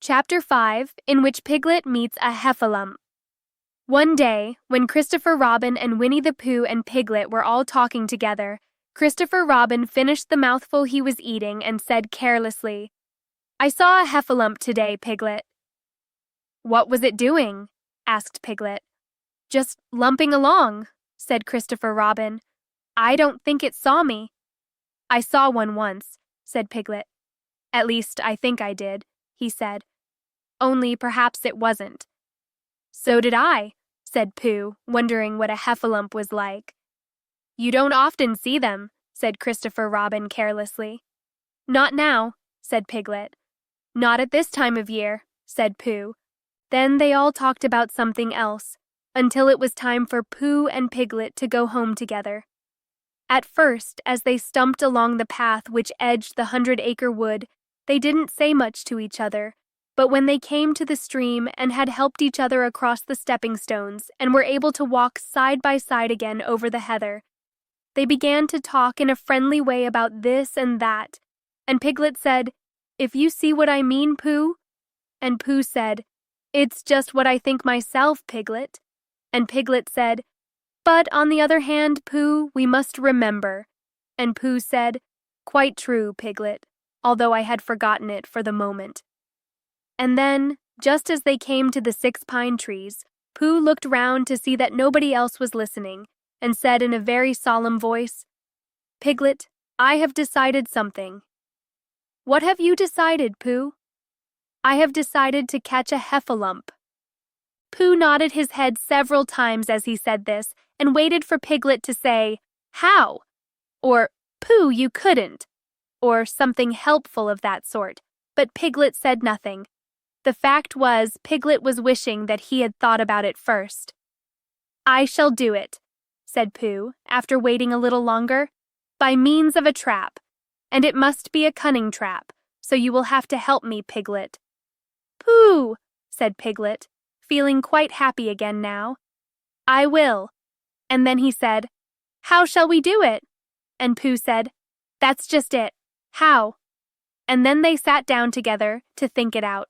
Chapter 5, in which Piglet meets a Heffalump. One day, when Christopher Robin and Winnie the Pooh and Piglet were all talking together, Christopher Robin finished the mouthful he was eating and said carelessly, "I saw a Heffalump today, Piglet." "What was it doing?" asked Piglet. "Just lumping along," said Christopher Robin. "I don't think it saw me." "I saw one once," said Piglet. "At least, I think I did," he said. "Only perhaps it wasn't." "So did I," said Pooh, wondering what a Heffalump was like. "You don't often see them," said Christopher Robin carelessly. "Not now," said Piglet. "Not at this time of year," said Pooh. Then they all talked about something else, until it was time for Pooh and Piglet to go home together. At first, as they stumped along the path which edged the 100-acre wood, they didn't say much to each other, but when they came to the stream and had helped each other across the stepping stones and were able to walk side by side again over the heather, they began to talk in a friendly way about this and that, and Piglet said, "If you see what I mean, Pooh?" And Pooh said, "It's just what I think myself, Piglet." And Piglet said, "But on the other hand, Pooh, we must remember." And Pooh said, "Quite true, Piglet, although I had forgotten it for the moment." And then, just as they came to the 6 pine trees, Pooh looked round to see that nobody else was listening, and said in a very solemn voice, "Piglet, I have decided something." "What have you decided, Pooh?" "I have decided to catch a Heffalump." Pooh nodded his head several times as he said this, and waited for Piglet to say, "How?" or "Pooh, you couldn't," or something helpful of that sort, but Piglet said nothing. The fact was, Piglet was wishing that he had thought about it first. "I shall do it," said Pooh, after waiting a little longer, "by means of a trap, and it must be a cunning trap, so you will have to help me, Piglet." "Pooh," said Piglet, feeling quite happy again now. "I will." And then he said, "How shall we do it?" And Pooh said, "That's just it. How?" And then they sat down together to think it out.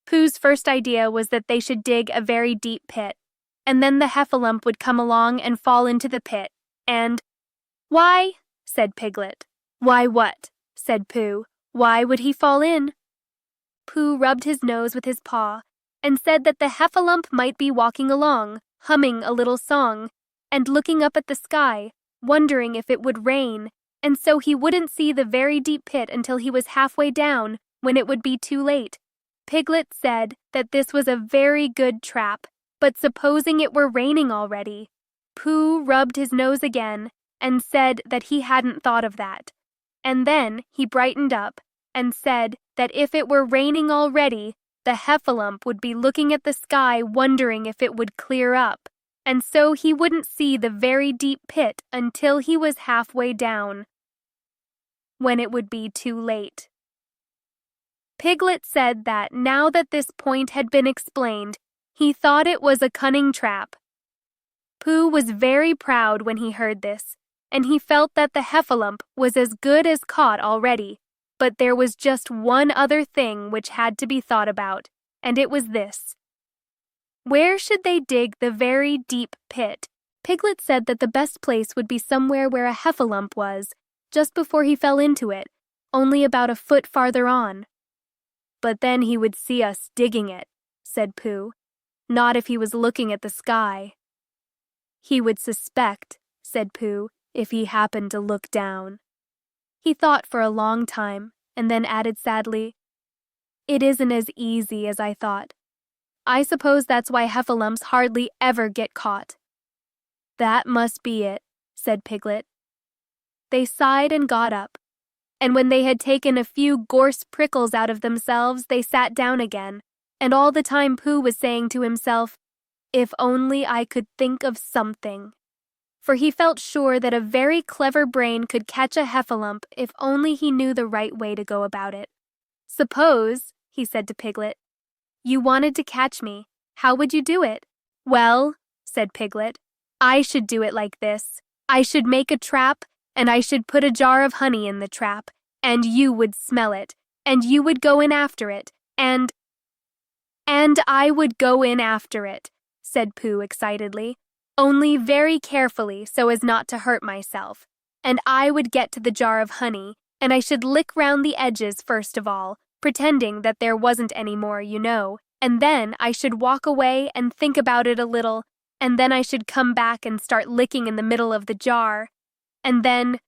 Pooh's first idea was that they should dig a very deep pit, and then the Heffalump would come along and fall into the pit, and— "Why?" said Piglet. "Why what?" said Pooh. "Why would he fall in?" Pooh rubbed his nose with his paw, and said that the Heffalump might be walking along, humming a little song, and looking up at the sky, wondering if it would rain, and so he wouldn't see the very deep pit until he was halfway down, when it would be too late. Piglet said that this was a very good trap, but supposing it were raining already? Pooh rubbed his nose again, and said that he hadn't thought of that. And then he brightened up, and said that if it were raining already, the Heffalump would be looking at the sky wondering if it would clear up, and so he wouldn't see the very deep pit until he was halfway down, when it would be too late. Piglet said that now that this point had been explained, he thought it was a cunning trap. Pooh was very proud when he heard this, and he felt that the Heffalump was as good as caught already. But there was just one other thing which had to be thought about, and it was this. Where should they dig the very deep pit? Piglet said that the best place would be somewhere where a Heffalump was, just before he fell into it, only about a foot farther on. "But then he would see us digging it," said Pooh. "Not if he was looking at the sky." "He would suspect," said Pooh, "if he happened to look down." He thought for a long time, and then added sadly, "It isn't as easy as I thought. I suppose that's why Heffalumps hardly ever get caught." "That must be it," said Piglet. They sighed and got up, and when they had taken a few gorse prickles out of themselves, they sat down again, and all the time Pooh was saying to himself, "If only I could think of something." For he felt sure that a very clever brain could catch a Heffalump if only he knew the right way to go about it. "Suppose," he said to Piglet, "you wanted to catch me, how would you do it?" "Well," said Piglet, "I should do it like this. I should make a trap, and I should put a jar of honey in the trap, and you would smell it, and you would go in after it, and—" And I would go in after it, said Pooh excitedly, only very carefully so as not to hurt myself. And I would get to the jar of honey, and I should lick round the edges first of all, pretending that there wasn't any more, you know, and then I should walk away and think about it a little, and then I should come back and start licking in the middle of the jar. And then,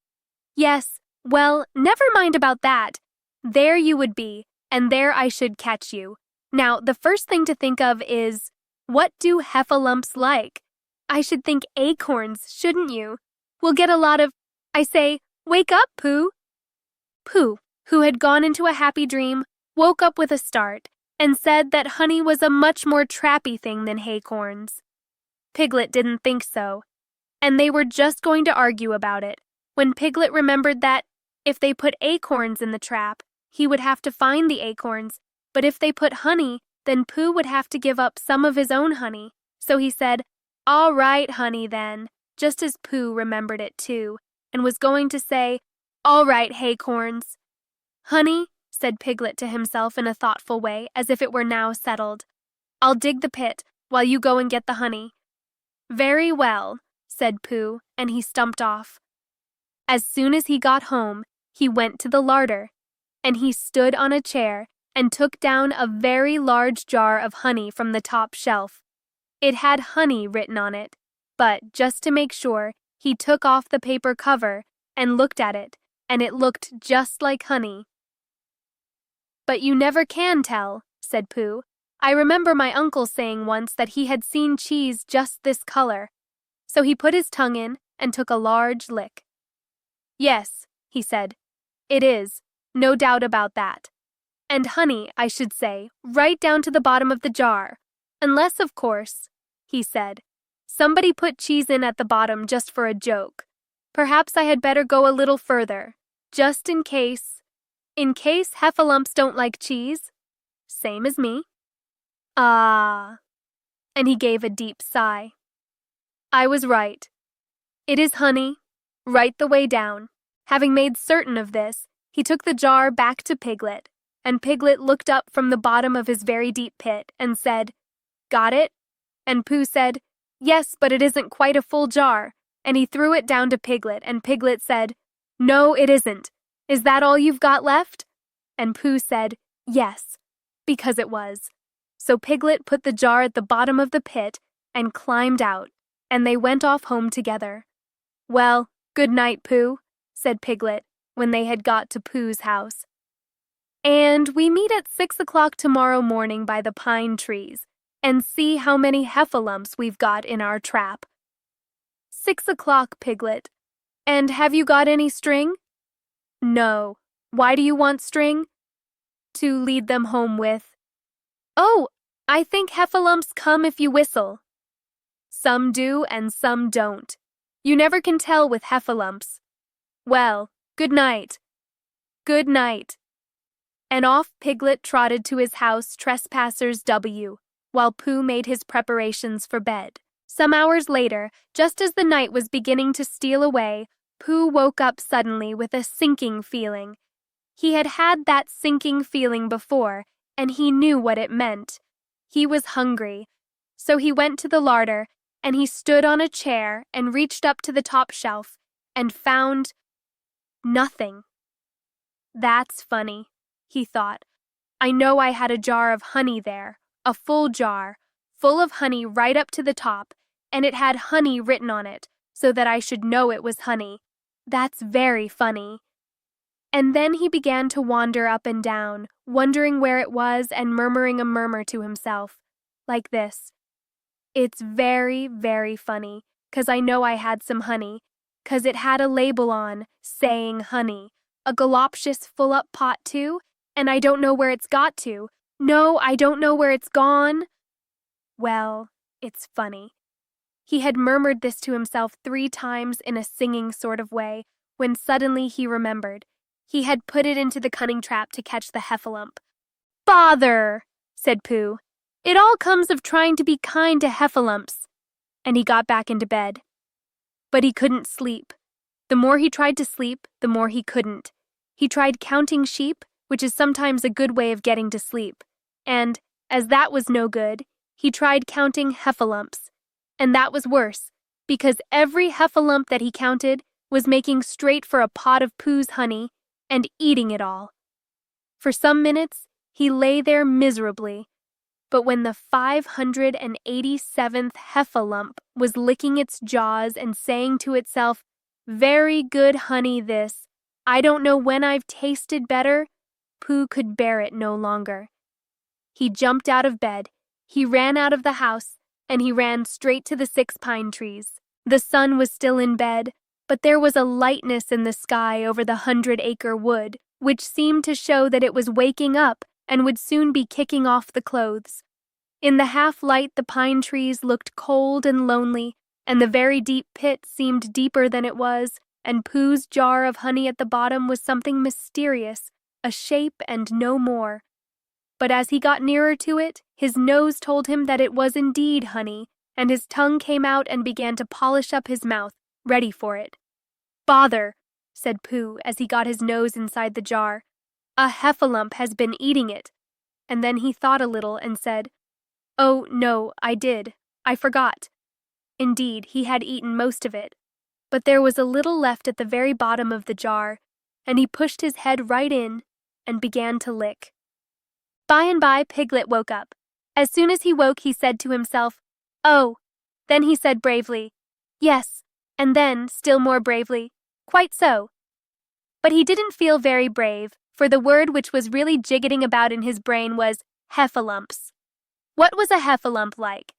yes, well, never mind about that. There you would be, and there I should catch you. Now, the first thing to think of is, what do heffalumps like? I should think acorns, shouldn't you? We'll get a lot of, I say, wake up, Pooh. Pooh, who had gone into a happy dream, woke up with a start and said that honey was a much more trappy thing than haycorns. Piglet didn't think so, and they were just going to argue about it when Piglet remembered that if they put acorns in the trap, he would have to find the acorns, but if they put honey, then Pooh would have to give up some of his own honey. So he said, "All right, honey, then," just as Pooh remembered it too, and was going to say, "All right, haycorns." "Honey," said Piglet to himself in a thoughtful way, as if it were now settled, "I'll dig the pit while you go and get the honey." "Very well," said Pooh, and he stumped off. As soon as he got home, he went to the larder, and he stood on a chair and took down a very large jar of honey from the top shelf. It had honey written on it, but just to make sure, he took off the paper cover and looked at it, and it looked just like honey. "But you never can tell," said Pooh. "I remember my uncle saying once that he had seen cheese just this color." So he put his tongue in and took a large lick. "Yes," he said, "it is, no doubt about that. And honey, I should say, right down to the bottom of the jar. Unless, of course," he said, "somebody put cheese in at the bottom just for a joke. Perhaps I had better go a little further, just in case heffalumps don't like cheese. Same as me. Ah." And he gave a deep sigh. "I was right. It is honey, right the way down." Having made certain of this, he took the jar back to Piglet, and Piglet looked up from the bottom of his very deep pit and said, "Got it?" And Pooh said, "Yes, but it isn't quite a full jar." And he threw it down to Piglet, and Piglet said, "No, it isn't. Is that all you've got left?" And Pooh said, "Yes," because it was. So Piglet put the jar at the bottom of the pit and climbed out, and they went off home together. "Well, good night, Pooh," said Piglet when they had got to Pooh's house. "And we meet at 6 o'clock tomorrow morning by the pine trees, and see how many heffalumps we've got in our trap." 6 o'clock, Piglet. And have you got any string?" "No. Why do you want string?" "To lead them home with." "Oh, I think heffalumps come if you whistle." "Some do and some don't. You never can tell with heffalumps. Well, good night." "Good night." And off Piglet trotted to his house, Trespassers W, while Pooh made his preparations for bed. Some hours later, just as the night was beginning to steal away, Pooh woke up suddenly with a sinking feeling. He had had that sinking feeling before, and he knew what it meant. He was hungry. So he went to the larder, and he stood on a chair and reached up to the top shelf and found nothing. "That's funny," he thought. "I know I had a jar of honey there, a full jar, full of honey right up to the top, and it had honey written on it, so that I should know it was honey. That's very funny." And then he began to wander up and down, wondering where it was and murmuring a murmur to himself, like this: "It's very, very funny, 'cause I know I had some honey, 'cause it had a label on, saying honey, a galoptious full-up pot too, and I don't know where it's got to. No, I don't know where it's gone. Well, it's funny." He had murmured this to himself 3 times in a singing sort of way, when suddenly he remembered. He had put it into the cunning trap to catch the heffalump. "Bother!" said Pooh. "It all comes of trying to be kind to heffalumps." And he got back into bed. But he couldn't sleep. The more he tried to sleep, the more he couldn't. He tried counting sheep, which is sometimes a good way of getting to sleep, and As that was no good, he tried counting heffalumps, and that was worse, because every heffalump that he counted was making straight for a pot of Pooh's honey and eating it all. For some minutes, he lay there miserably, but when the 587th heffalump was licking its jaws and saying to itself, "Very good honey this, I don't know when I've tasted better," Pooh could bear it no longer. He jumped out of bed, he ran out of the house, and he ran straight to the 6 pine trees. The sun was still in bed, but there was a lightness in the sky over the 100-acre wood, which seemed to show that it was waking up and would soon be kicking off the clothes. In the half-light, the pine trees looked cold and lonely, and the very deep pit seemed deeper than it was, and Pooh's jar of honey at the bottom was something mysterious, a shape and no more. But as he got nearer to it, his nose told him that it was indeed honey, and his tongue came out and began to polish up his mouth, ready for it. "Bother," said Pooh as he got his nose inside the jar. "A heffalump has been eating it." And then he thought a little and said, "Oh, no, I did. I forgot." Indeed, he had eaten most of it, but there was a little left at the very bottom of the jar, and he pushed his head right in and began to lick. By and by, Piglet woke up. As soon as he woke, he said to himself, "Oh." Then he said bravely, "Yes," and then, still more bravely, "Quite so." But he didn't feel very brave, for the word which was really jiggetting about in his brain was heffalumps. What was a heffalump like?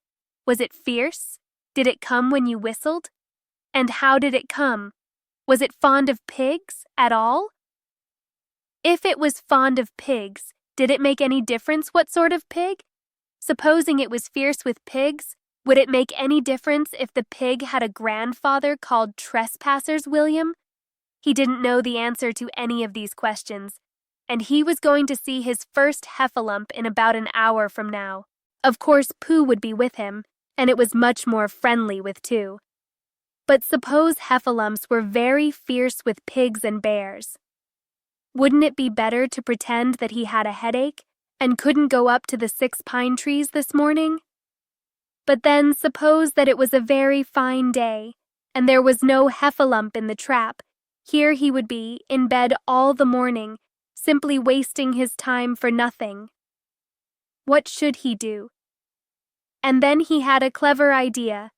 Was it fierce? Did it come when you whistled? And how did it come? Was it fond of pigs at all? If it was fond of pigs, did it make any difference what sort of pig? Supposing it was fierce with pigs, would it make any difference if the pig had a grandfather called Trespassers William? He didn't know the answer to any of these questions, and he was going to see his first heffalump in about an hour from now. Of course, Pooh would be with him, and it was much more friendly with two. But suppose heffalumps were very fierce with pigs and bears. Wouldn't it be better to pretend that he had a headache and couldn't go up to the 6 pine trees this morning? But then suppose that it was a very fine day, and there was no heffalump in the trap. Here he would be, in bed all the morning, simply wasting his time for nothing. What should he do? And then he had a clever idea.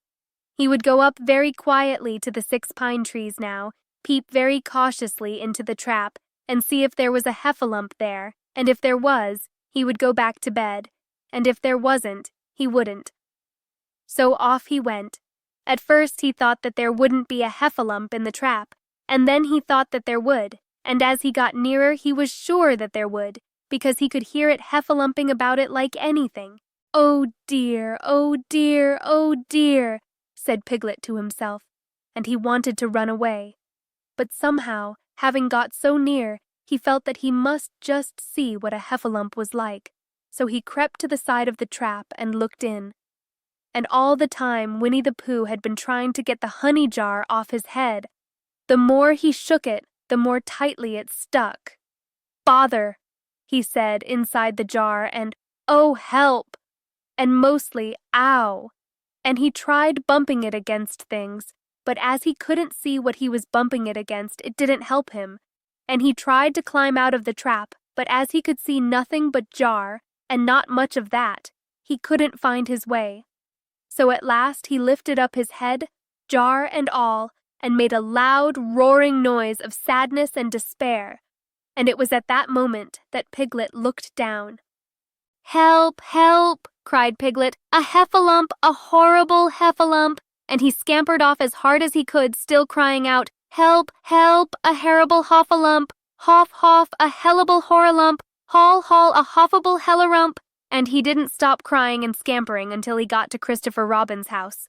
He would go up very quietly to the 6 pine trees now, peep very cautiously into the trap, and see if there was a heffalump there, and if there was, he would go back to bed, and if there wasn't, he wouldn't. So off he went. At first he thought that there wouldn't be a heffalump in the trap, and then he thought that there would, and as he got nearer he was sure that there would, because he could hear it heffalumping about it like anything. "Oh dear, oh dear, oh dear," said Piglet to himself, and he wanted to run away. But somehow, having got so near, he felt that he must just see what a heffalump was like, so he crept to the side of the trap and looked in. And all the time Winnie the Pooh had been trying to get the honey jar off his head. The more he shook it, the more tightly it stuck. "Bother," he said inside the jar, and "Oh, help," and mostly "ow." And he tried bumping it against things, but as he couldn't see what he was bumping it against, it didn't help him. And he tried to climb out of the trap, but as he could see nothing but jar, and not much of that, he couldn't find his way. So at last he lifted up his head, jar and all, and made a loud, roaring noise of sadness and despair. And it was at that moment that Piglet looked down. "Help, help," cried Piglet, "a heffalump, a horrible heffalump," and he scampered off as hard as he could, still crying out, "Help, help, a horrible hoffalump, hoff, hoff, a hellable horralump, haul, haul, a hoffable hellarump," and he didn't stop crying and scampering until he got to Christopher Robin's house.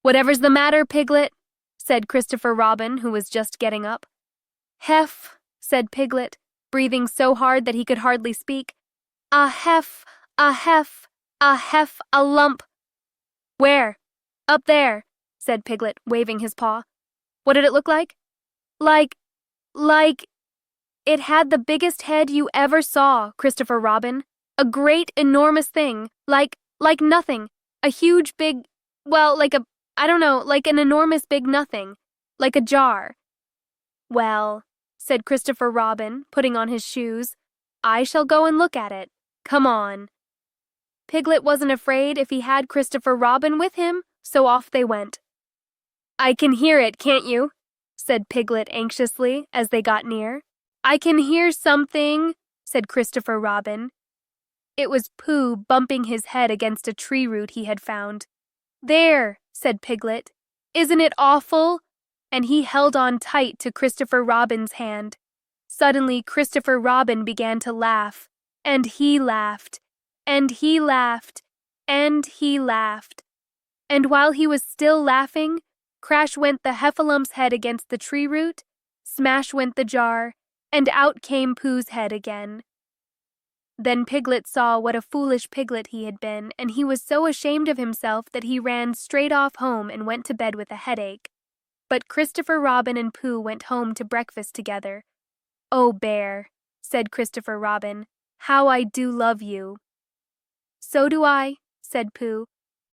"Whatever's the matter, Piglet?" said Christopher Robin, who was just getting up. "Heff," said Piglet, breathing so hard that he could hardly speak. "A heff, a heff, a heff, a lump." "Where?" "Up there," said Piglet, waving his paw. "What did it look like?" Like, it had the biggest head you ever saw, Christopher Robin," A great, enormous thing, like nothing. A huge, big, well, I don't know, like an enormous big nothing. Like a jar. Well, said Christopher Robin, putting on his shoes, I shall go and look at it. Come on. Piglet wasn't afraid if he had Christopher Robin with him, so off they went. I can hear it, can't you? Said Piglet anxiously as they got near. I can hear something, said Christopher Robin. It was Pooh bumping his head against a tree root he had found. There, said Piglet. Isn't it awful? And he held on tight to Christopher Robin's hand. Suddenly Christopher Robin began to laugh, and he laughed, and he laughed, and he laughed. And while he was still laughing, crash went the Heffalum's head against the tree root, smash went the jar, and out came Pooh's head again. Then Piglet saw what a foolish piglet he had been, and he was so ashamed of himself that he ran straight off home and went to bed with a headache. But Christopher Robin and Pooh went home to breakfast together. "Oh, Bear," said Christopher Robin, "how I do love you." "So do I," said Pooh.